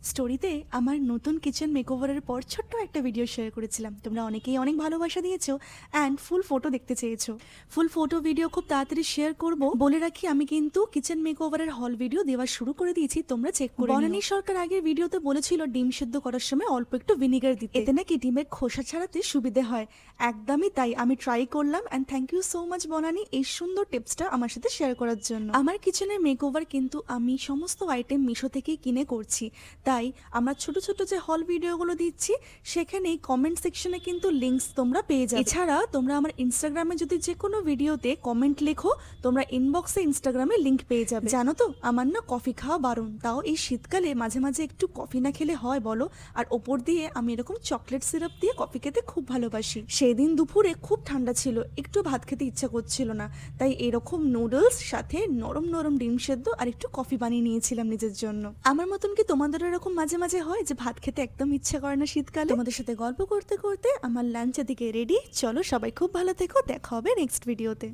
স্টোরিতে আমার নতুন কিচেন মেকওভারের পর ছোট্ট একটা ভিডিও শেয়ার করেছিলাম। তোমরা অনেকেই অনেক ভালোবাসা দিয়েছো অ্যান্ড ফুল ফটো দেখতে চেয়েছো। ফুল ফটো ভিডিও খুব তাড়াতাড়ি শেয়ার করব। বলে রাখি, আমি কিন্তু কিচেন মেকওভারের হল ভিডিও দেওয়া শুরু করে দিয়েছি, তোমরা চেক করে নিও। বনানী সরকার আগের ভিডিওতে বলেছিল ডিম সিদ্ধ করার সময় অল্প একটু ভিনিগার দিতে, এতে নাকি ডিমের খোসা ছাড়াতে সুবিধে হয়। একদমই তাই, আমি ট্রাই করলাম and thank you so much Banani এই সুন্দর টিপসটা আমার সাথে শেয়ার করার জন্য। আমার কিচেনের মেকওভার কিন্তু আমি সমস্ত আইটেম মিশো থেকেই কিনে করছি, তাই আমরা ছোট ছোট যে হল ভিডিওগুলো দিচ্ছি সেখানেই কমেন্ট সেকশনে কিন্তু লিঙ্কস তোমরা পেয়ে যাবে। এছাড়া তোমরা আমার ইনস্টাগ্রামে যদি যে কোনো ভিডিওতে কমেন্ট লেখো, তোমরা ইনবক্সে ইনস্টাগ্রামে লিঙ্ক পেয়ে যাবে। জানো তো, আমার না কফি খাওয়া বারণ, তাও এই শীতকালে মাঝে মাঝে একটু কফি না খেলে হয় বলো? আর ওপর দিয়ে আমি এরকম চকলেট সিরাপ দিয়ে কফি খেতে খুব ভালোবাসি। সেদিন দুপুরে খুব ঠান্ডা ছিল, একটু ভাত খেতে ইচ্ছা করছিল না, তাই এরকম নুডলস সাথে নরম নরম ডিম সেদ্ধ আর একটু কফি বানিয়ে নিয়েছিলাম নিজের জন্য। আমার মতন কি তোমাদের এরকম মাঝে মাঝে হয় যে ভাত খেতে একদম ইচ্ছা করে না শীতকালে? তোমাদের সাথে গল্প করতে করতে আমার লাঞ্চ এদিকে রেডি। চলো, সবাই খুব ভালো থেকো, দেখা হবে নেক্সট ভিডিওতে।